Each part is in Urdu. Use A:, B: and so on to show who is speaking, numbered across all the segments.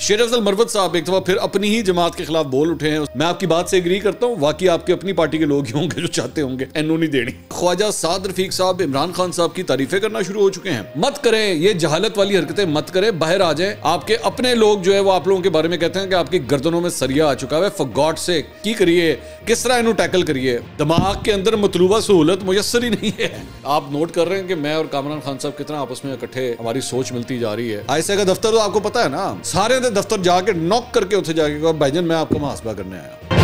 A: شیر افضل مروت صاحب ایک دفعہ پھر اپنی ہی جماعت کے خلاف بول اٹھے ہیں. میں آپ کی بات سے ایگری کرتا ہوں, واقعی آپ کی اپنی پارٹی کے لوگ ہی ہوں گے جو چاہتے ہوں گے اینو نہیں دینی. خواجہ سعد رفیق صاحب عمران خان صاحب کی تعریفیں کرنا شروع ہو چکے ہیں. مت کریں یہ جہالت والی حرکتیں, مت کریں, باہر آ جائیں. آپ کے اپنے لوگ جو ہے وہ آپ لوگوں کے بارے میں کہتے ہیں کہ آپ کی گردنوں میں سریا آ چکا ہے. فار گاڈ سیک کی کریے, کس طرح انہوں ٹیکل کریے. دماغ کے اندر مطلوبہ سہولت میسر ہی نہیں ہے. آپ نوٹ کر رہے ہیں کہ میں اور کامران خان صاحب کتنا آپس میں اکٹھے ہماری سوچ ملتی جا رہی ہے. آئسا کا دفتر تو آپ کو پتا ہے نا, سارے دفتر جا کے نوک کر کے اتنے جا کے بھائی جان میں آپ کا محاسبہ کرنے آیا.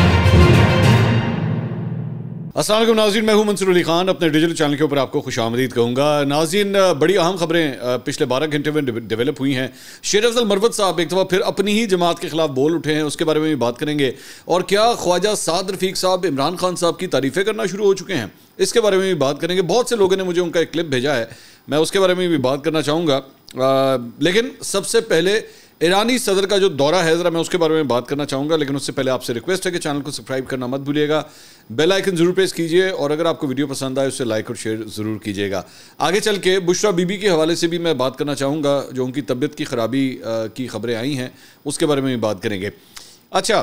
A: السلام علیکم ناظرین, میں ہوں منصور علی خان. اپنے ڈیجیٹل چینل کے اوپر آپ کو خوش آمدید کہوں گا. ناظرین, بڑی اہم خبریں پچھلے 12 گھنٹے میں ڈیولپ ہوئی ہیں. شیر افضل مروت صاحب ایک دفعہ پھر اپنی ہی جماعت کے خلاف بول اٹھے ہیں, اس کے بارے میں بھی بات کریں گے. اور کیا خواجہ سعد رفیق صاحب عمران خان صاحب کی تعریفیں کرنا شروع ہو چکے ہیں, اس کے بارے میں بھی بات کریں گے. بہت سے لوگوں نے مجھے ان کا ایک کلپ بھیجا ہے, میں اس کے بارے میں بھی بات کرنا چاہوں گا. لیکن سب سے پہلے ایرانی صدر کا جو دورہ ہے ذرا میں اس کے بارے میں بات کرنا چاہوں گا. لیکن اس سے پہلے آپ سے ریکویسٹ ہے کہ چینل کو سبسکرائب کرنا مت بھولیے گا, بیل آئیکن ضرور پریس کیجئے, اور اگر آپ کو ویڈیو پسند آئے اسے لائک اور شیئر ضرور کیجئے گا. آگے چل کے بشرا بی بی کے حوالے سے بھی میں بات کرنا چاہوں گا, جو ان کی طبیعت کی خرابی کی خبریں آئی ہیں اس کے بارے میں بھی بات کریں گے. اچھا,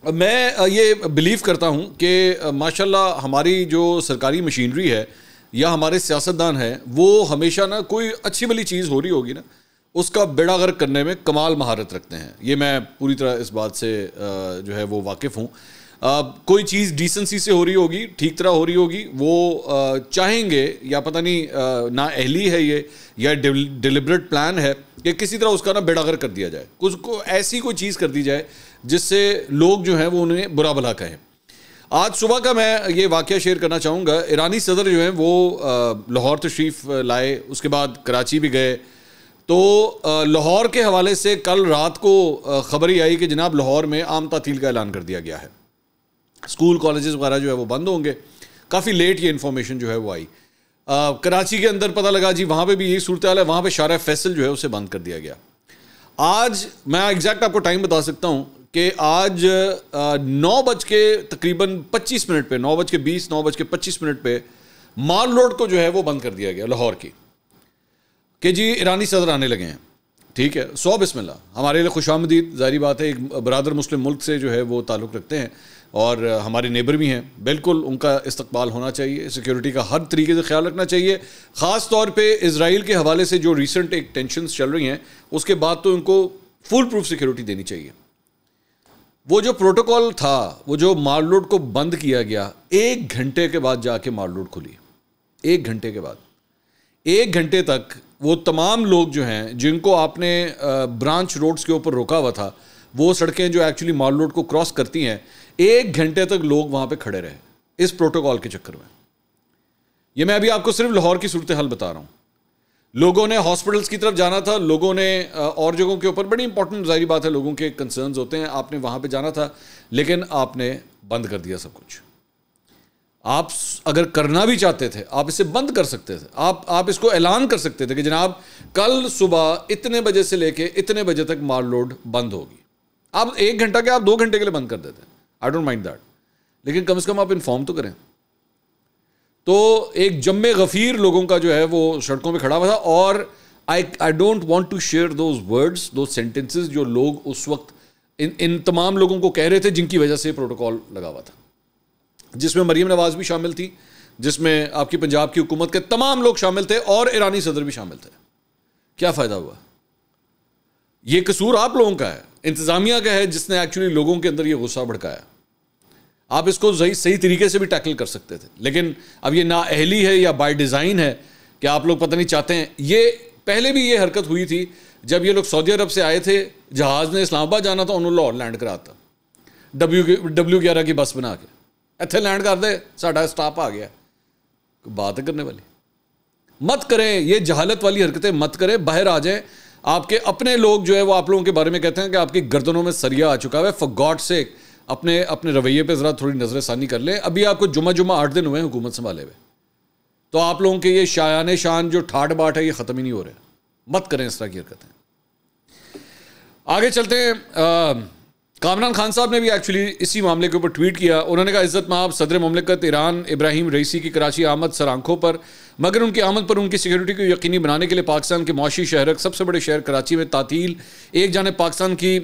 A: میں یہ بلیو کرتا ہوں کہ ماشاءاللہ ہماری جو سرکاری مشینری ہے یا ہمارے سیاستدان ہیں وہ ہمیشہ نا کوئی اچھی بلی چیز ہو رہی ہوگی نا, اس کا بیڑا غرق کرنے میں کمال مہارت رکھتے ہیں. یہ میں پوری طرح اس بات سے جو ہے وہ واقف ہوں. کوئی چیز ڈیسنسی سے ہو رہی ہوگی, ٹھیک طرح ہو رہی ہوگی, وہ چاہیں گے یا پتہ نہیں نا اہلی ہے یہ یا ڈیلیبریٹ پلان ہے کہ کسی طرح اس کا نا بیڑا غرق کر دیا جائے, کو ایسی کوئی چیز کر دی جائے جس سے لوگ جو ہیں وہ انہیں برا بھلا کہیں. آج صبح کا میں یہ واقعہ شیئر کرنا چاہوں گا. ایرانی صدر جو ہیں وہ لاہور تشریف لائے, اس کے بعد کراچی بھی گئے. تو لاہور کے حوالے سے کل رات کو خبر ہی آئی کہ جناب لاہور میں عام تعطیل کا اعلان کر دیا گیا ہے. اسکول کالجز وغیرہ جو ہے وہ بند ہوں گے. کافی لیٹ یہ انفارمیشن جو ہے وہ آئی. کراچی کے اندر پتہ لگا جی وہاں پہ بھی یہی صورتحال ہے, وہاں پہ شارع فیصل جو ہے اسے بند کر دیا گیا. آج میں ایگزیکٹ آپ کو ٹائم بتا سکتا ہوں کہ آج 9 کے تقریباً 25 منٹ پہ 9:20 9:25 پہ مال روڈ کو جو ہے وہ بند کر دیا گیا لاہور کی, کہ جی ایرانی صدر آنے لگے ہیں. ٹھیک ہے, بسم اللہ, ہمارے لیے خوش آمدید. ظاہری بات ہے ایک برادر مسلم ملک سے جو ہے وہ تعلق رکھتے ہیں اور ہمارے نیبر بھی ہیں, بالکل ان کا استقبال ہونا چاہیے. سیکیورٹی کا ہر طریقے سے خیال رکھنا چاہیے. خاص طور پہ اسرائیل کے حوالے سے جو ریسنٹ ایک ٹینشنز چل رہی ہیں اس کے بعد تو ان کو فل پروف سیکیورٹی دینی چاہیے. وہ جو پروٹوکول تھا, وہ جو مال روڈ کو بند کیا گیا, 1 گھنٹے کے بعد جا کے مال روڈ کھلی. 1 گھنٹے کے بعد, 1 گھنٹے تک وہ تمام لوگ جو ہیں جن کو آپ نے برانچ روڈز کے اوپر روکا ہوا تھا, وہ سڑکیں جو ایکچولی مال روڈ کو کراس کرتی ہیں, 1 گھنٹے تک لوگ وہاں پہ کھڑے رہے اس پروٹوکول کے چکر میں. یہ میں ابھی آپ کو صرف لاہور کی صورتحال بتا رہا ہوں. لوگوں نے ہاسپٹلس کی طرف جانا تھا, لوگوں نے اور جگہوں کے اوپر, بڑی امپورٹنٹ ظاہری بات ہے لوگوں کے کنسرنز ہوتے ہیں, آپ نے وہاں پہ جانا تھا لیکن آپ نے بند کر دیا سب کچھ. آپ اگر کرنا بھی چاہتے تھے آپ اسے بند کر سکتے تھے. آپ اس کو اعلان کر سکتے تھے کہ جناب کل صبح اتنے بجے سے لے کے اتنے بجے تک مال روڈ بند ہوگی. آپ 1 گھنٹہ کے آپ 2 گھنٹے کے لیے بند کر دیتے, آئی ڈونٹ مائنڈ دیٹ, لیکن کم سے کم آپ انفارم تو کریں. تو ایک جم غفیر لوگوں کا جو ہے وہ سڑکوں پہ کھڑا ہوا تھا, اور I don't want to share those words, those sentences جو لوگ اس وقت ان تمام لوگوں کو کہہ رہے تھے جن کی وجہ سے پروٹوکول لگا ہوا تھا, جس میں مریم نواز بھی شامل تھی, جس میں آپ کی پنجاب کی حکومت کے تمام لوگ شامل تھے, اور ایرانی صدر بھی شامل تھے. کیا فائدہ ہوا؟ یہ قصور آپ لوگوں کا ہے, انتظامیہ کا ہے جس نے ایکچولی لوگوں کے اندر یہ غصہ بھڑکایا. آپ اس کو صحیح طریقے سے بھی ٹیکل کر سکتے تھے, لیکن اب یہ نا اہلی ہے یا بائی ڈیزائن ہے کہ آپ لوگ پتہ نہیں چاہتے ہیں. یہ پہلے بھی یہ حرکت ہوئی تھی جب یہ لوگ سعودی عرب سے آئے تھے, جہاز نے اسلام آباد جانا تھا, انہوں نے لاہور لینڈ کراتا W11 کی بس بنا کے, ایتھے لینڈ کر دے, ساڈا اسٹاپ آ گیا. بات ہے کرنے والی. مت کریں یہ جہالت والی حرکتیں, مت کریں, باہر آ جائیں. آپ کے اپنے لوگ جو ہے وہ آپ لوگوں کے بارے میں کہتے ہیں کہ آپ کی گردنوں میں سریا آ چکا ہے. فار گاڈ سیک اپنے رویے پہ ذرا تھوڑی نظر ثانی کر لیں. ابھی آپ کو جمعہ 8 دن ہوئے ہیں حکومت سنبھالے ہوئے, تو آپ لوگوں کے یہ شایان شان جو ٹھاٹ باٹ ہے یہ ختم ہی نہیں ہو رہے. مت کریں اس طرح کی حرکتیں. آگے چلتے ہیں. کامران خان صاحب نے بھی ایکچولی اسی معاملے کے اوپر ٹویٹ کیا. انہوں نے کہا عزت مآب صدر مملکت ایران ابراہیم رئیسی کی کراچی آمد سر آنکھوں پر، مگر ان کی آمد پر ان کی سیکیورٹی کو یقینی بنانے کے لیے پاکستان کے معاشی شہرک سب سے بڑے شہر کراچی میں تعطیل. ایک جانب پاکستان کی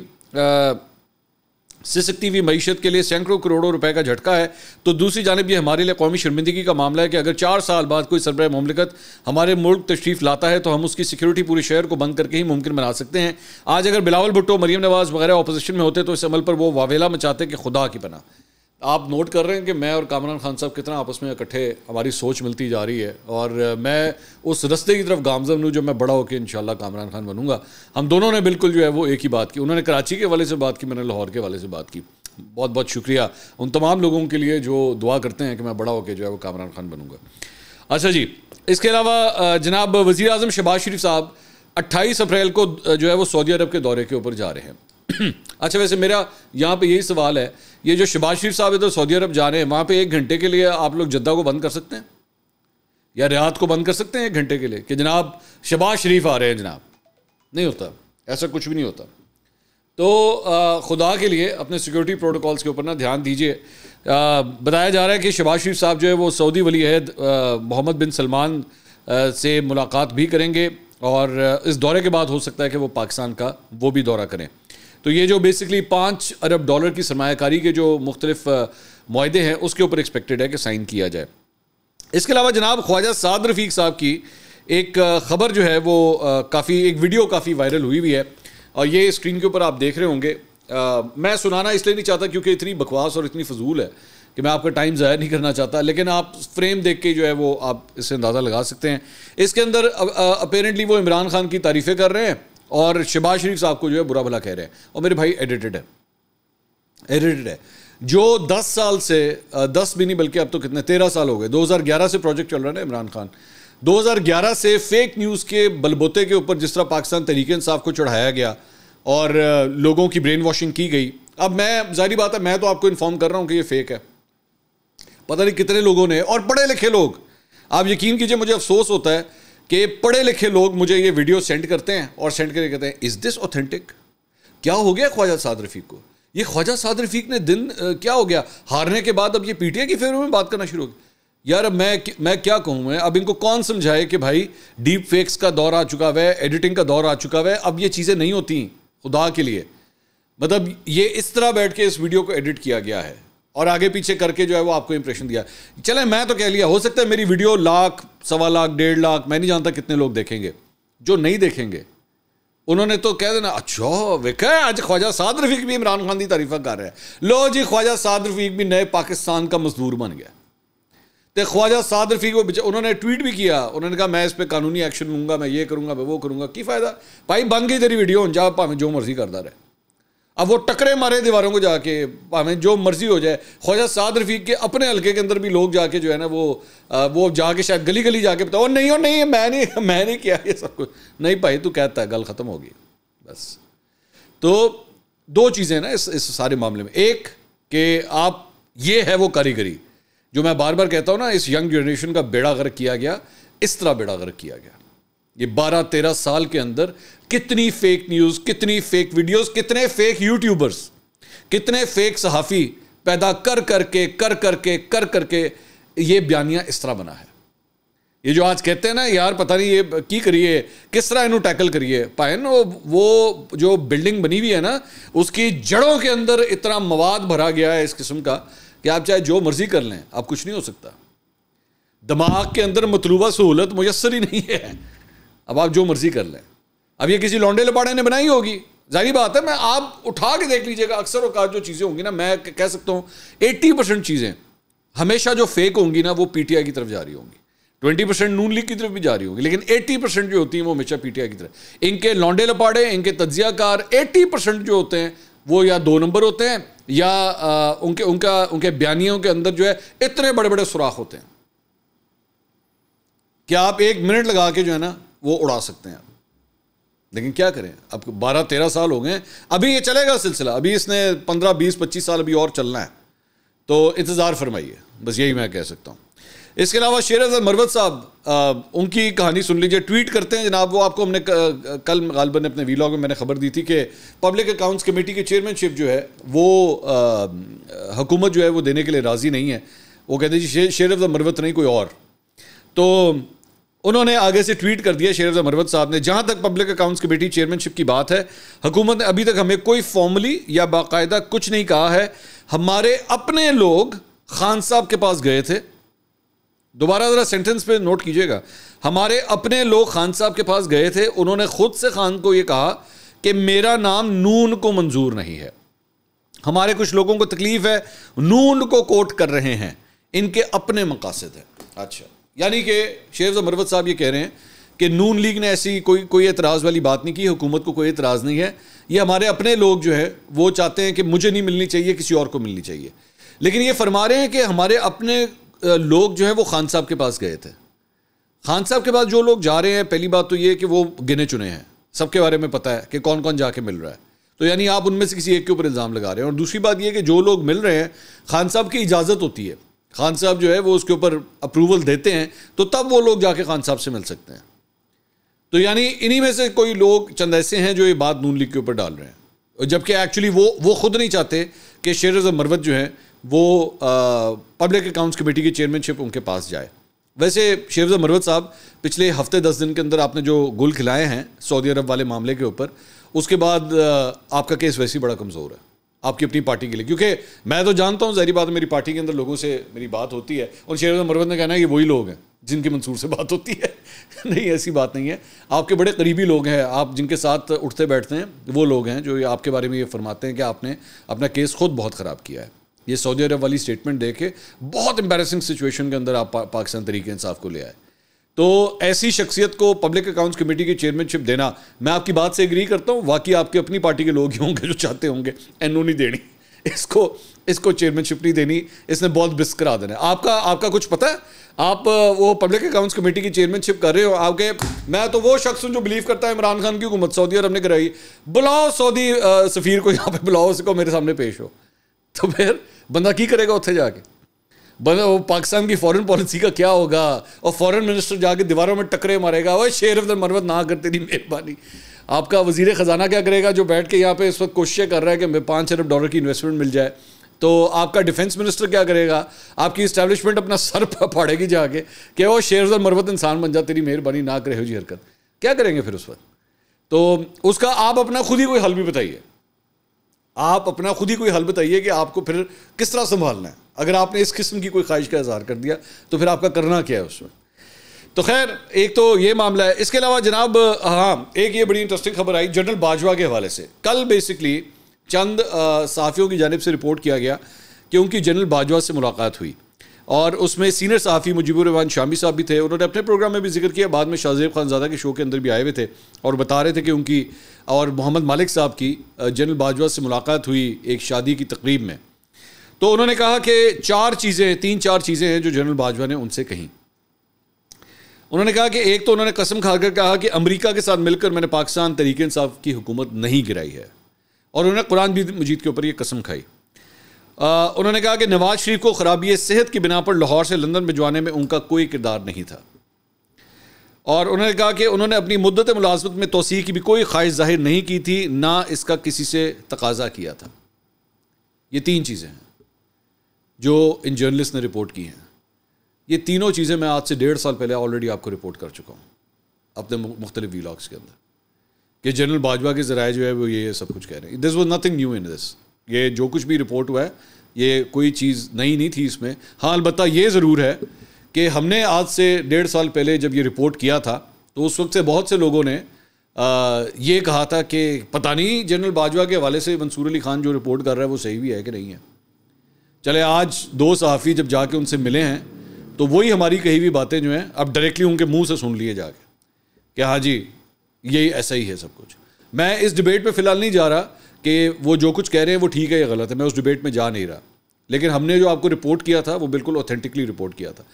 A: سسکتی ہوئی معیشت کے لیے سینکڑوں کروڑوں روپے کا جھٹکا ہے، تو دوسری جانب یہ ہمارے لیے قومی شرمندگی کا معاملہ ہے کہ اگر 4 سال بعد کوئی سربراہ مملکت ہمارے ملک تشریف لاتا ہے تو ہم اس کی سیکیورٹی پورے شہر کو بند کر کے ہی ممکن بنا سکتے ہیں. آج اگر بلاول بھٹو، مریم نواز وغیرہ اپوزیشن میں ہوتے تو اس عمل پر وہ واویلا مچاتے کہ خدا کی پناہ. آپ نوٹ کر رہے ہیں کہ میں اور کامران خان صاحب کتنا آپس میں اکٹھے ہماری سوچ ملتی جا رہی ہے، اور میں اس رستے کی طرف گامزن ہوں جو میں بڑا ہو کے انشاءاللہ کامران خان بنوں گا. ہم دونوں نے بالکل جو ہے وہ ایک ہی بات کی. انہوں نے کراچی کے حوالے سے بات کی، میں نے لاہور کے حوالے سے بات کی. بہت بہت شکریہ ان تمام لوگوں کے لیے جو دعا کرتے ہیں کہ میں بڑا ہو کے جو ہے وہ کامران خان بنوں گا. اچھا جی، اس کے علاوہ جناب وزیر اعظم شہباز شریف صاحب 28 اپریل کو جو ہے وہ سعودی عرب کے دورے کے اوپر جا رہے ہیں. اچھا، ویسے میرا یہاں پہ یہی سوال ہے، یہ جو شہباز شریف صاحب ادھر سعودی عرب جا رہے ہیں، وہاں پہ 1 گھنٹے کے لیے آپ لوگ جدہ کو بند کر سکتے ہیں یا ریاض کو بند کر سکتے ہیں 1 گھنٹے کے لیے کہ جناب شہباز شریف آ رہے ہیں؟ جناب نہیں ہوتا، ایسا کچھ بھی نہیں ہوتا. تو خدا کے لیے اپنے سیکورٹی پروٹوکالز کے اوپر نا دھیان دیجیے. بتایا جا رہا ہے کہ شہباز شریف صاحب جو ہے وہ سعودی ولی عہد محمد بن سلمان سے ملاقات بھی کریں گے، اور اس دورے کے بعد ہو سکتا ہے کہ وہ پاکستان کا وہ بھی دورہ کریں. تو یہ جو بیسکلی $5 ارب کی سرمایہ کاری کے جو مختلف معاہدے ہیں اس کے اوپر ایکسپیکٹڈ ہے کہ سائن کیا جائے. اس کے علاوہ جناب خواجہ سعد رفیق صاحب کی ایک خبر جو ہے وہ کافی، ایک ویڈیو کافی وائرل ہوئی ہے، اور یہ اسکرین کے اوپر آپ دیکھ رہے ہوں گے. میں سنانا اس لیے نہیں چاہتا کیونکہ اتنی بکواس اور اتنی فضول ہے کہ میں آپ کا ٹائم ضائع نہیں کرنا چاہتا، لیکن آپ فریم دیکھ کے جو ہے وہ آپ اس سے اندازہ لگا سکتے ہیں. اس کے اندر اپیرنٹلی وہ عمران خان کی تعریفیں کر رہے ہیں اور شہباز شریف صاحب کو جو ہے برا بھلا کہہ رہے ہیں. اور میرے بھائی ایڈیٹڈ ہے جو 10 سال سے 10 بھی نہیں بلکہ اب تو کتنے 13 سال ہو گئے، 2011 سے پروجیکٹ چل رہا ہے نا عمران خان. 2011 سے فیک نیوز کے بلبوتے کے اوپر جس طرح پاکستان تحریک انصاف کو چڑھایا گیا اور لوگوں کی برین واشنگ کی گئی. اب میں ظاہری بات ہے میں تو آپ کو انفارم کر رہا ہوں کہ یہ فیک ہے. پتہ نہیں کتنے لوگوں نے، اور پڑھے لکھے لوگ، آپ یقین کیجئے مجھے افسوس ہوتا ہے کہ پڑھے لکھے لوگ مجھے یہ ویڈیو سینڈ کرتے ہیں اور سینڈ کر کے کہتے ہیں از دس اوتھینٹک؟ کیا ہو گیا خواجہ سعد رفیق کو؟ یہ خواجہ سعد رفیق نے دن کیا ہو گیا ہارنے کے بعد اب یہ پی ٹی آئی کی فیوروں میں بات کرنا شروع ہو گیا. یار اب میں کیا کہوں، میں اب ان کو کون سمجھائے کہ بھائی ڈیپ فیکس کا دور آ چکا ہے، ایڈیٹنگ کا دور آ چکا ہے، اب یہ چیزیں نہیں ہوتی خدا کے لیے. مطلب یہ اس طرح بیٹھ کے اس ویڈیو کو ایڈٹ کیا گیا ہے اور آگے پیچھے کر کے جو ہے وہ آپ کو امپریشن دیا. چلیں میں تو کہہ لیا، ہو سکتا ہے میری ویڈیو 1,00,000 1.25 لاکھ 1.5 لاکھ میں نہیں جانتا کتنے لوگ دیکھیں گے. جو نہیں دیکھیں گے انہوں نے تو کہہ دینا اچھا ویکھا ہے آج خواجہ سعد رفیق بھی عمران خان کی تعریفہ کر رہا ہے، لو جی خواجہ سعد رفیق بھی نئے پاکستان کا مزدور بن گیا. تو خواجہ سعد رفیق انہوں نے ٹویٹ بھی کیا، انہوں نے کہا میں اس پہ قانونی ایکشن لوں گا، میں یہ کروں گا، میں وہ کروں گا. کی فائدہ بھائی، بن گئی تیری ویڈیو، جا پاویں جو مرضی کرتا رہے. اب وہ ٹکرے مارے دیواروں کو جا کے، پاویں جو مرضی ہو جائے. خواجہ سعد رفیق کے اپنے حلقے کے اندر بھی لوگ جا کے جو ہے نا وہ جا کے شاید گلی گلی جا کے بتاؤ نہیں میں نہیں کیا یہ سب کچھ. نہیں بھائی تو کہتا ہے گل ختم ہوگی بس. تو 2 چیزیں نا اس سارے معاملے میں. ایک کہ آپ یہ ہے وہ کاریگری جو میں بار بار کہتا ہوں نا، اس ینگ جنریشن کا بیڑا غرق کیا گیا، اس طرح بیڑا غرق کیا گیا. یہ 12-13 سال کے اندر کتنی فیک نیوز، کتنی فیک ویڈیوز، کتنے فیک یوٹیوبرز، کتنے فیک صحافی پیدا کر کے یہ بیانیہ اس طرح بنا ہے. یہ جو آج کہتے ہیں نا یار پتہ نہیں یہ کی کریے، کس طرح انہوں ٹیکل کریے، پائن وہ جو بلڈنگ بنی ہوئی ہے نا اس کی جڑوں کے اندر اتنا مواد بھرا گیا ہے اس قسم کا کہ آپ چاہے جو مرضی کر لیں اب کچھ نہیں ہو سکتا. دماغ کے اندر مطلوبہ سہولت میسر ہی نہیں ہے، اب آپ جو مرضی کر لیں. اب یہ کسی لونڈے لپاڑے نے بنائی ہوگی، ظاہری بات ہے. میں آپ اٹھا کے دیکھ لیجئے گا، اکثر اوقات جو چیزیں ہوں گی نا، میں کہہ سکتا ہوں 80% چیزیں ہمیشہ جو فیک ہوں گی نا وہ پی ٹی آئی کی طرف جا رہی ہوں گی، 20% نون لیگ کی طرف بھی جا رہی ہوں گی، لیکن 80% جو ہوتی ہیں وہ ہمیشہ پی ٹی آئی کی طرف. ان کے لونڈے لپاڑے، ان کے تجزیہ کار 80% جو ہوتے ہیں وہ یا 2 نمبر ہوتے ہیں یا ان کے بیانیوں کے اندر جو ہے اتنے بڑے بڑے سوراخ ہوتے ہیں کہ آپ 1 منٹ لگا کے جو ہے نا وہ اڑا سکتے ہیں. لیکن کیا کریں، اب 12-13 سال ہو گئے، ابھی یہ چلے گا سلسلہ، ابھی اس نے 15-20-25 سال ابھی اور چلنا ہے، تو انتظار فرمائیے، بس یہی میں کہہ سکتا ہوں. اس کے علاوہ شیر افضل مروت صاحب، ان کی کہانی سن لیجئے. ٹویٹ کرتے ہیں جناب وہ، آپ کو ہم نے کل غالباً اپنے ویلاگ میں نے خبر دی تھی کہ پبلک اکاؤنٹس کمیٹی کے چیئرمین شپ جو ہے وہ حکومت جو ہے وہ دینے کے لیے راضی نہیں ہے. وہ کہتے ہیں جی شیر افضل مروت نہیں کوئی اور. تو انہوں نے آگے سے ٹویٹ کر دیا شیر افضل مروت صاحب نے، جہاں تک پبلک اکاؤنٹس کمیٹی چیئرمین شپ کی بات ہے، حکومت نے ابھی تک ہمیں کوئی فارملی یا باقاعدہ کچھ نہیں کہا ہے. ہمارے اپنے لوگ خان صاحب کے پاس گئے تھے. دوبارہ ذرا سینٹنس پہ نوٹ کیجئے گا. ہمارے اپنے لوگ خان صاحب کے پاس گئے تھے، انہوں نے خود سے خان کو یہ کہا کہ میرا نام نون کو منظور نہیں ہے. ہمارے کچھ لوگوں کو تکلیف ہے، نون کو کوٹ کر رہے ہیں، ان کے اپنے مقاصد ہیں. اچھا، یعنی کہ شیر افضل مروت صاحب یہ کہہ رہے ہیں کہ نون لیگ نے ایسی کوئی اعتراض والی بات نہیں کی، حکومت کو کوئی اعتراض نہیں ہے، یہ ہمارے اپنے لوگ جو ہے وہ چاہتے ہیں کہ مجھے نہیں ملنی چاہیے، کسی اور کو ملنی چاہیے. لیکن یہ فرما رہے ہیں کہ ہمارے اپنے لوگ جو ہیں وہ خان صاحب کے پاس گئے تھے. خان صاحب کے پاس جو لوگ جا رہے ہیں، پہلی بات تو یہ کہ وہ گنے چنے ہیں، سب کے بارے میں پتہ ہے کہ کون کون جا کے مل رہا ہے. تو یعنی آپ ان میں سے کسی ایک کے اوپر الزام لگا رہے ہیں. اور دوسری بات یہ کہ جو لوگ مل رہے ہیں، خان صاحب کی اجازت ہوتی ہے، خان صاحب جو ہے وہ اس کے اوپر اپروول دیتے ہیں، تو تب وہ لوگ جا کے خان صاحب سے مل سکتے ہیں. تو یعنی انہی میں سے کوئی لوگ چند ایسے ہیں جو یہ بات نون لیگ کے اوپر ڈال رہے ہیں، جبکہ ایکچولی وہ خود نہیں چاہتے کہ شیر افضل مروت جو ہے وہ پبلک اکاؤنٹس کمیٹی کی چیئرمین شپ ان کے پاس جائے. ویسے شیر افضل مروت صاحب پچھلے ہفتے 10 دن کے اندر آپ نے جو گل کھلائے ہیں سعودی عرب والے معاملے کے اوپر، اس کے بعد آپ کا کیس ویسے ہی بڑا کمزور ہے آپ کی اپنی پارٹی کے لیے. کیونکہ میں تو جانتا ہوں، ظاہری بات ہے، میری پارٹی کے اندر لوگوں سے میری بات ہوتی ہے، اور شیر افضل مروت نے کہنا ہے کہ وہی لوگ ہیں جن کے منصور سے بات ہوتی ہے. نہیں، ایسی بات نہیں ہے. آپ کے بڑے قریبی لوگ ہیں، آپ جن کے ساتھ اٹھتے بیٹھتے ہیں، وہ لوگ ہیں جو آپ کے بارے میں یہ فرماتے ہیں کہ آپ نے اپنا کیس خود بہت خراب کیا ہے. یہ سعودی عرب والی سٹیٹمنٹ دے کے بہت امبیرسنگ سچویشن کے اندر آپ پاکستان تحریک انصاف کو لے آئے. تو ایسی شخصیت کو پبلک اکاؤنٹس کمیٹی کی چیئرمین شپ دینا، میں آپ کی بات سے ایگری کرتا ہوں. واقعی آپ کی اپنی پارٹی کے لوگ ہی ہوں گے جو چاہتے ہوں گے اینو نہیں دینی، اس کو چیئرمین شپ نہیں دینی، اس نے بہت بس کرا دینا ہے. آپ کا کچھ پتہ ہے؟ آپ وہ پبلک اکاؤنٹس کمیٹی کی چیئرمین شپ کر رہے ہو، آپ کے میں تو وہ شخص ہوں جو بلیو کرتا ہے عمران خان کی حکومت سعودی عرب نے کرائی، بلاؤ سعودی سفیر کو یہاں پہ بلاؤ، اس کو میرے سامنے پیش ہو. تو پھر بندہ کی کرے گا اتنے جا کے؟ بندہ وہ پاکستان کی فورن پالیسی کا کیا ہوگا؟ اور فورن منسٹر جا کے دیواروں میں ٹکرے مارے گا، وہ شیر افضل مروت نہ کرتے نہیں مہربانی. آپ کا وزیر خزانہ کیا کرے گا جو بیٹھ کے یہاں پہ اس وقت کوششیں کر رہا ہے کہ ہمیں $5 ارب کی انویسٹمنٹ مل جائے؟ تو آپ کا ڈیفنس منسٹر کیا کرے گا؟ آپ کی اسٹیبلشمنٹ اپنا سر پھاڑے گی جا کے کہ وہ شیر افضل مروت انسان بن جا، تیری مہربانی نہ کرے ہو جی حرکت. کیا کریں گے پھر اس وقت؟ تو اس کا آپ اپنا خود ہی کوئی حل بھی بتائیے. آپ اپنا خود ہی کوئی حل بتائیے کہ آپ کو پھر کس طرح سنبھالنا ہے. اگر آپ نے اس قسم کی کوئی خواہش کا اظہار کر دیا تو پھر آپ کا کرنا کیا ہے اس میں؟ تو خیر، ایک تو یہ معاملہ ہے. اس کے علاوہ جناب ایک یہ بڑی انٹرسٹنگ خبر آئی جنرل باجوہ کے حوالے سے. کل بیسکلی چند صحافیوں کی جانب سے رپورٹ کیا گیا کہ ان کی جنرل باجوہ سے ملاقات ہوئی، اور اس میں سینئر صحافی مجیب الرحمان شامی صاحب بھی تھے. انہوں نے اپنے پروگرام میں بھی ذکر کیا، بعد میں شاہ زیب خانزادہ کے شو کے اندر بھی آئے ہوئے تھے اور بتا رہے تھے کہ ان کی اور محمد مالک صاحب کی جنرل باجوہ سے ملاقات ہوئی ایک شادی کی تقریب میں. تو انہوں نے کہا کہ 3 4 چیزیں ہیں جو جنرل باجوہ نے ان سے کہیں. انہوں نے کہا کہ ایک تو انہوں نے قسم کھا کر کہا کہ امریکہ کے ساتھ مل کر میں نے پاکستان تحریک انصاف کی حکومت نہیں گرائی ہے، اور انہوں نے قرآن مجید کے اوپر یہ قسم کھائی. انہوں نے کہا کہ نواز شریف کو خرابی صحت کی بنا پر لاہور سے لندن بھجوانے میں ان کا کوئی کردار نہیں تھا. اور انہوں نے کہا کہ انہوں نے اپنی مدت ملازمت میں توسیع کی بھی کوئی خواہش ظاہر نہیں کی تھی، نہ اس کا کسی سے تقاضا کیا تھا. یہ 3 چیزیں ہیں جو ان جرنلسٹ نے رپورٹ کی ہیں. یہ تینوں چیزیں میں آج سے 1.5 سال پہلے آلریڈی آپ کو رپورٹ کر چکا ہوں اپنے مختلف ویلاگس کے اندر کہ جنرل باجوہ کے ذرائع جو ہے وہ یہ سب کچھ کہہ رہے ہیں. This was nothing new in this. یہ جو کچھ بھی رپورٹ ہوا ہے یہ کوئی چیز نئی نہیں تھی اس میں. ہاں البتہ یہ ضرور ہے کہ ہم نے آج سے 1.5 سال پہلے جب یہ رپورٹ کیا تھا تو اس وقت سے بہت سے لوگوں نے یہ کہا تھا کہ پتہ نہیں جنرل باجوہ کے حوالے سے منصور علی خان جو رپورٹ کر رہا ہے وہ صحیح بھی ہے کہ نہیں ہے. چلے آج 2 صحافی جب جا کے ان سے ملے ہیں تو وہی ہماری کہی ہوئی باتیں جو ہیں اب ڈائریکٹلی ان کے منہ سے سن لیے جا کے کہ ہاں جی یہی ایسا ہی ہے سب کچھ. میں اس ڈبیٹ پہ فی الحال نہیں جا رہا کہ وہ جو کچھ کہہ رہے ہیں وہ ٹھیک ہے یا غلط ہے، میں اس ڈبیٹ میں جا نہیں رہا. لیکن ہم نے جو آپ کو رپورٹ کیا تھا وہ بالکل اوتھینٹکلی رپورٹ کیا تھا.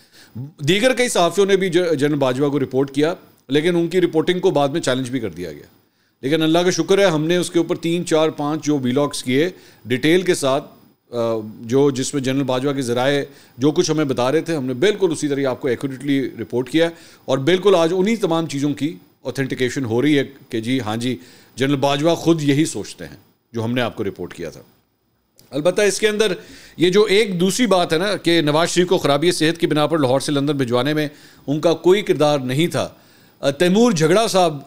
A: دیگر کئی صحافیوں نے بھی جنرل باجوہ کو رپورٹ کیا، لیکن ان کی رپورٹنگ کو بعد میں چیلنج بھی کر دیا گیا. لیکن اللہ کا شکر ہے ہم نے اس کے اوپر 3 4 5 جو ویلاگس کیے ڈیٹیل کے ساتھ جو جس میں جنرل باجوہ کے ذرائع جو کچھ ہمیں بتا رہے تھے ہم نے بالکل اسی طرح آپ کو ایکوریٹلی رپورٹ کیا ہے, اور بالکل آج انہی تمام چیزوں کی اوتھینٹیکیشن ہو رہی ہے کہ جی ہاں جی جنرل باجوہ خود یہی سوچتے ہیں جو ہم نے آپ کو رپورٹ کیا تھا. البتہ اس کے اندر یہ جو ایک دوسری بات ہے نا کہ نواز شریف کو خرابی صحت کی بنا پر لاہور سے لندن بھجوانے میں ان کا کوئی کردار نہیں تھا. تیمور جھگڑا صاحب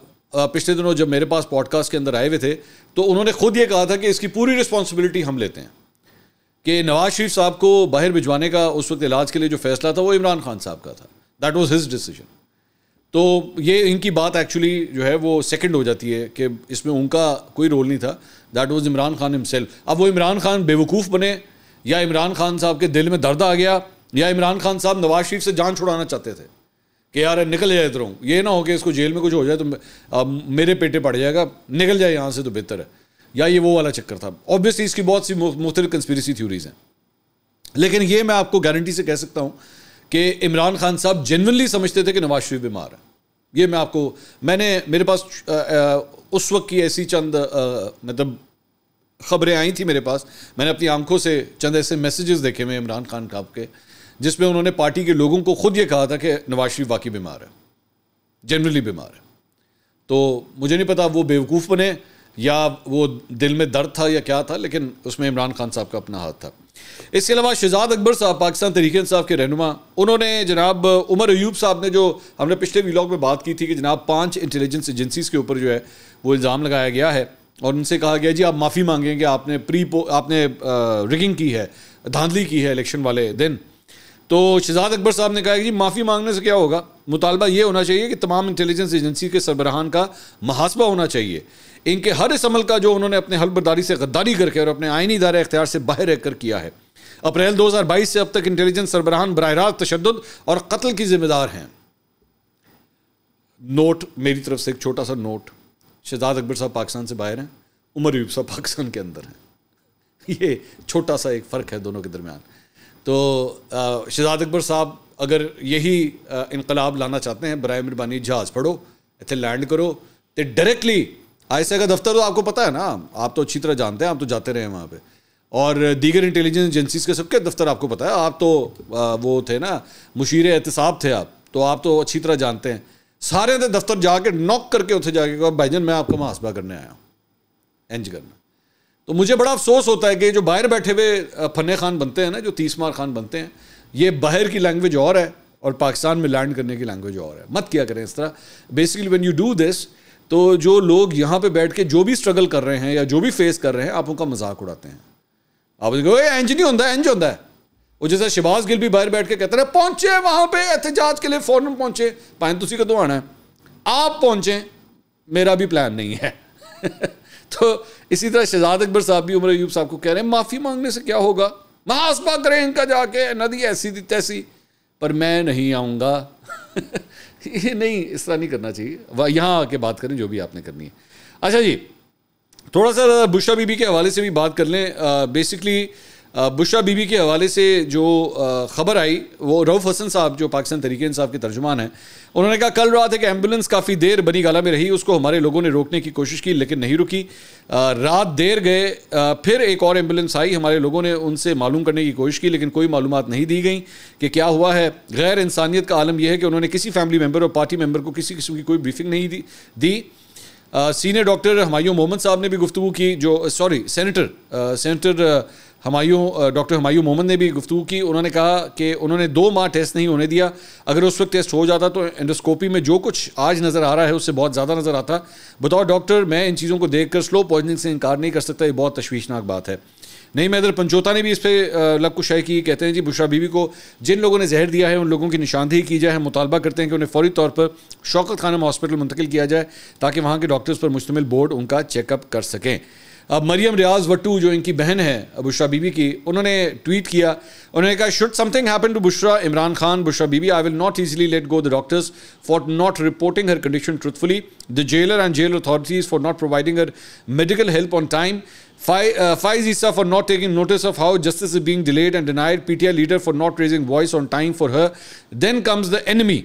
A: پچھلے دنوں جب میرے پاس پوڈ کاسٹ کے اندر آئے ہوئے تھے تو انہوں نے خود یہ کہا تھا کہ اس کی پوری رسپانسبلٹی ہم لیتے ہیں کہ نواز شریف صاحب کو باہر بھجوانے کا اس وقت علاج کے لیے جو فیصلہ تھا وہ عمران خان صاحب کا تھا. That was his decision. تو یہ ان کی بات ایکچولی جو ہے وہ سیکنڈ ہو جاتی ہے کہ اس میں ان کا کوئی رول نہیں تھا. That was Imran Khan himself. اب وہ عمران خان بیوقوف بنے یا عمران خان صاحب کے دل میں درد آ گیا یا عمران خان صاحب نواز شریف سے جان چھڑانا چاہتے تھے کہ یار نکل جائے ادھروں, یہ نہ ہو کہ اس کو جیل میں کچھ ہو جائے تو میرے پیٹے پڑ جائے گا, نکل جائے یہاں سے تو بہتر ہے, یا یہ وہ والا چکر تھا. اوبویسلی اس کی بہت سی مختلف کنسپیریسی تھیوریز ہیں, لیکن یہ میں آپ کو گارنٹی سے کہہ سکتا ہوں کہ عمران خان صاحب جینونلی سمجھتے تھے کہ نواز شریف بیمار ہے. یہ میں آپ کو میرے پاس اس وقت کی ایسی چند مطلب خبریں آئی تھیں میرے پاس, میں نے اپنی آنکھوں سے چند ایسے میسیجز دیکھے میں عمران خان صاحب کے جس میں انہوں نے پارٹی کے لوگوں کو خود یہ کہا تھا کہ نواز شریف واقعی بیمار ہے, جنرلی بیمار ہے. تو مجھے نہیں پتا وہ بیوقوف بنے یا وہ دل میں درد تھا یا کیا تھا, لیکن اس میں عمران خان صاحب کا اپنا ہاتھ تھا. اس کے علاوہ شہزاد اکبر صاحب پاکستان تحریک انصاف کے رہنما, انہوں نے جناب عمر ایوب صاحب نے جو ہم نے پچھلے ویلاگ میں بات کی تھی کہ جناب 5 انٹیلیجنس ایجنسیز کے اوپر جو ہے وہ الزام لگایا گیا ہے اور ان سے کہا گیا جی آپ معافی مانگیں کہ آپ نے ریگنگ کی ہے, دھاندلی کی ہے الیکشن والے دن. تو شہزاد اکبر صاحب نے کہا کہ جی معافی مانگنے سے کیا ہوگا, مطالبہ یہ ہونا چاہیے کہ تمام انٹیلیجنس ایجنسی کے سربراہان کا محاسبہ ہونا چاہیے. ان کے ہر اس عمل کا جو انہوں نے اپنے حلف برداری سے غداری کر کے اور اپنے آئینی دائرہ اختیار سے باہر رہ کر کیا ہے. اپریل 2022 سے اب تک انٹیلیجنس سربراہان براہ راست تشدد اور قتل کی ذمہ دار ہیں. نوٹ میری طرف سے ایک چھوٹا سا نوٹ, شہزاد اکبر صاحب پاکستان سے باہر ہیں, عمر ایوب صاحب پاکستان کے اندر ہیں. یہ چھوٹا سا ایک فرق ہے دونوں کے درمیان. تو شہزاد اکبر صاحب اگر یہی انقلاب لانا چاہتے ہیں برائے مہربانی جہاز پڑھو, اتنے لینڈ کرو تو ڈائریکٹلی ISI کا دفتر تو آپ کو پتہ ہے نا, آپ تو اچھی طرح جانتے ہیں, آپ تو جاتے رہے ہیں وہاں پہ, اور دیگر انٹیلیجنس ایجنسیز کے سب کے دفتر آپ کو پتہ ہے, آپ تو وہ تھے نا مشیر احتساب تھے آپ تو اچھی طرح جانتے ہیں. سارے دفتر جا کے نوک کر کے اتنے جا کے بھائی جان میں آپ کا محاسبہ کرنے آیا ہوں, انج کرنا. تو مجھے بڑا افسوس ہوتا ہے کہ جو باہر بیٹھے ہوئے فنے خان بنتے ہیں نا, جو 30 مار خان بنتے ہیں, یہ باہر کی لینگویج اور ہے اور پاکستان میں لینڈ کرنے کی لینگویج اور ہے. مت کیا کریں اس طرح. Basically when you do this, تو جو لوگ یہاں پہ بیٹھ کے جو بھی اسٹرگل کر رہے ہیں یا جو بھی فیس کر رہے ہیں آپ ان کا مذاق اڑاتے ہیں. آپ انج نہیں ہوتا ہے, انج ہوتا ہے. وہ جیسے شہباز گل بھی باہر بیٹھ کے کہتے ہیں پہنچے وہاں پہ احتجاج کے لیے فوراً پہنچے, پائن تسی کدوں آنا ہے, آپ پہنچیں, میرا بھی پلان نہیں ہے. تو اسی طرح شہزاد اکبر صاحب بھی عمر ایوب صاحب کو کہہ رہے ہیں معافی مانگنے سے کیا ہوگا, محاسبہ کریں ان کا جا کے, ندی ایسی تھی تیسی, پر میں نہیں آؤں گا. یہ نہیں, اس طرح نہیں کرنا چاہیے. یہاں آ کے بات کریں جو بھی آپ نے کرنی ہے. اچھا جی, تھوڑا سا بشرا بی بی کے حوالے سے بھی بات کر لیں. بیسکلی بشرا بی بی کے حوالے سے جو خبر آئی وہ رؤف حسن صاحب جو پاکستان تحریک انصاف کے ترجمان ہیں, انہوں نے کہا کل رات ایک ایمبولینس کافی دیر بنی گالہ میں رہی, اس کو ہمارے لوگوں نے روکنے کی کوشش کی لیکن نہیں رکی. رات دیر گئے, پھر ایک اور ایمبولینس آئی, ہمارے لوگوں نے ان سے معلوم کرنے کی کوشش کی لیکن کوئی معلومات نہیں دی گئیں کہ کیا ہوا ہے. غیر انسانیت کا عالم یہ ہے کہ انہوں نے کسی فیملی ممبر اور پارٹی ممبر کو کسی قسم کی کوئی بریفنگ نہیں دی. سینئر ڈاکٹر ہمایوں محمد صاحب نے بھی گفتگو کی, سینیٹر ڈاکٹر ہمایوں محمد نے بھی گفتگو کی. انہوں نے کہا کہ انہوں نے 2 ماہ ٹیسٹ نہیں ہونے دیا, اگر اس وقت ٹیسٹ ہو جاتا تو انڈوسکوپی میں جو کچھ آج نظر آ رہا ہے اس سے بہت زیادہ نظر آتا. بطور ڈاکٹر میں ان چیزوں کو دیکھ کر سلو پوائزننگ سے انکار نہیں کر سکتا, یہ بہت تشویشناک بات ہے. نہیں میں ادھر پنچوتا نے بھی اس پہ لب کشائی کی, کہتے ہیں جی بشرا بی بی کو جن لوگوں نے زہر دیا ہے ان لوگوں کی نشاندہی کی جائے. ہم مطالبہ کرتے ہیں کہ انہیں فوری طور پر شوکت خانم ہاسپٹل منتقل کیا جائے تاکہ وہاں کے ڈاکٹرز پر مشتمل بورڈ ان کا چیک اپ کر سکیں. اب مریم ریاض وٹو جو ان کی بہن ہے بشرا بی بی کی, انہوں نے ٹویٹ کیا, انہوں نے کہا should something happen to Bushra Imran Khan Bushra Bibi I will not easily let go the doctors for not reporting her condition truthfully, the jailer and jail authorities for not providing her medical help on time, Faiz Issa for not taking notice of how justice is being delayed and denied, PTI leader for not raising voice on time for her. Then comes the enemy.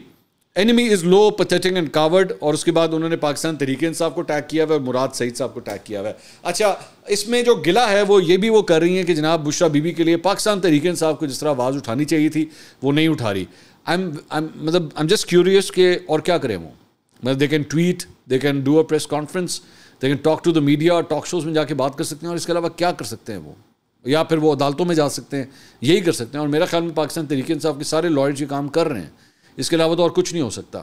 A: enemy is low, pathetic and coward. اور اس کے بعد انہوں نے پاکستان تحریک انصاف کو ٹیگ کیا ہوا ہے اور مراد سعید صاحب کو ٹیگ کیا ہوا ہے. اچھا اس میں جو گلا ہے وہ یہ بھی وہ کر رہی ہیں کہ جناب بشرا بی بی کے لیے پاکستان تحریک انصاف کو جس طرح آواز اٹھانی چاہیے تھی وہ نہیں اٹھا رہی. I'm just curious کہ اور کیا کریں وہ. مطلب they can tweet, they can do a press conference, they can talk to the media, talk shows میں جا کے بات کر سکتے ہیں اور اس کے علاوہ کیا کر سکتے ہیں وہ, یا پھر وہ عدالتوں میں جا سکتے ہیں, یہی کر سکتے ہیں. اور میرا خیال میں پاکستان تحریک انصاف کے سارے لائرز یہ کام کر رہے ہیں, اس کے علاوہ تو اور کچھ نہیں ہو سکتا.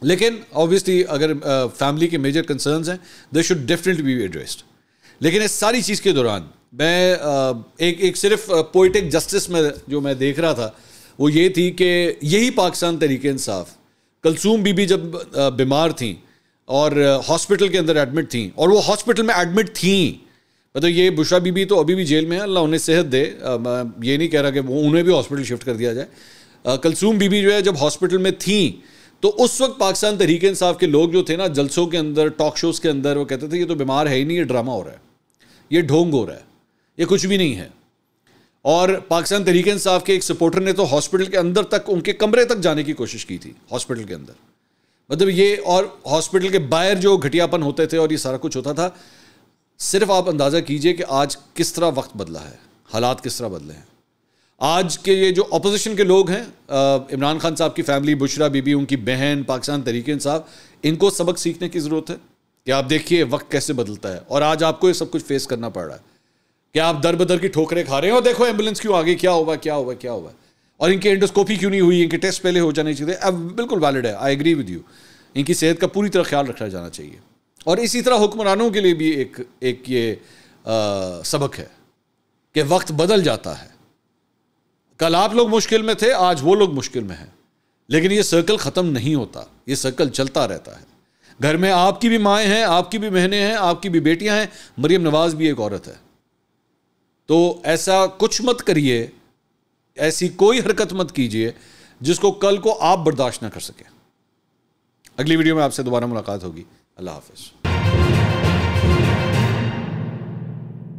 A: لیکن آبویسلی اگر فیملی کے میجر کنسرنز ہیں they should definitely be addressed. لیکن اس ساری چیز کے دوران میں ایک صرف پوئٹک جسٹس میں جو میں دیکھ رہا تھا وہ یہ تھی کہ یہی پاکستان تحریک انصاف کلثوم بی بی جب بیمار تھیں اور ہاسپٹل کے اندر ایڈمٹ تھیں, اور وہ ہاسپٹل میں ایڈمٹ تھیں, مطلب یہ بشرا بی بی تو ابھی بھی جیل میں ہے, اللہ انہیں صحت دے, میں یہ نہیں کہہ رہا کہ وہ انہیں بھی ہاسپٹل شفٹ کر دیا جائے. کلثوم بی بی جو ہے جب ہاسپٹل میں تھیں تو اس وقت پاکستان تحریک انصاف کے لوگ جو تھے نا جلسوں کے اندر, ٹاک شوز کے اندر, وہ کہتے تھے یہ تو بیمار ہے ہی نہیں, یہ ڈرامہ ہو رہا ہے, یہ ڈھونگ ہو رہا ہے, یہ کچھ بھی نہیں ہے. اور پاکستان تحریک انصاف کے ایک سپورٹر نے تو ہاسپٹل کے اندر تک ان کے کمرے تک جانے کی کوشش کی تھی, ہاسپٹل کے اندر, مطلب یہ, اور ہاسپٹل کے باہر جو گھٹیاپن ہوتے تھے اور یہ سارا کچھ ہوتا تھا. صرف آپ اندازہ کیجئے کہ آج کس طرح وقت بدلا ہے, حالات کس طرح بدلے ہیں. آج کے یہ جو اپوزیشن کے لوگ ہیں, عمران خان صاحب کی فیملی, بشرا بی بی, ان کی بہن, پاکستان تحریک انصاف, ان کو سبق سیکھنے کی ضرورت ہے کہ آپ دیکھیے وقت کیسے بدلتا ہے. اور آج آپ کو یہ سب کچھ فیس کرنا پڑ رہا ہے کہ آپ در بدر کی ٹھوکریں کھا رہے ہیں, اور دیکھو ایمبولینس کیوں آگے, کیا ہوا کیا ہوا کیا ہوا, اور ان کی انڈوسکوپی کیوں نہیں ہوئی, ان کے ٹیسٹ پہلے ہو جانے چاہیے. اب بالکل ویلڈ ہے, آئی ایگری ود یو, ان کی صحت کا پوری طرح خیال رکھا جانا چاہیے. اور اسی طرح حکمرانوں کے لیے بھی ایک یہ سبق ہے کہ وقت بدل جاتا ہے. کل آپ لوگ مشکل میں تھے, آج وہ لوگ مشکل میں ہیں, لیکن یہ سرکل ختم نہیں ہوتا, یہ سرکل چلتا رہتا ہے. گھر میں آپ کی بھی مائیں ہیں, آپ کی بھی بہنیں ہیں, آپ کی بھی بیٹیاں ہیں, مریم نواز بھی ایک عورت ہے. تو ایسا کچھ مت کریے, ایسی کوئی حرکت مت کیجیے جس کو کل کو آپ برداشت نہ کر سکیں. اگلی ویڈیو میں آپ سے دوبارہ ملاقات ہوگی. اللہ حافظ.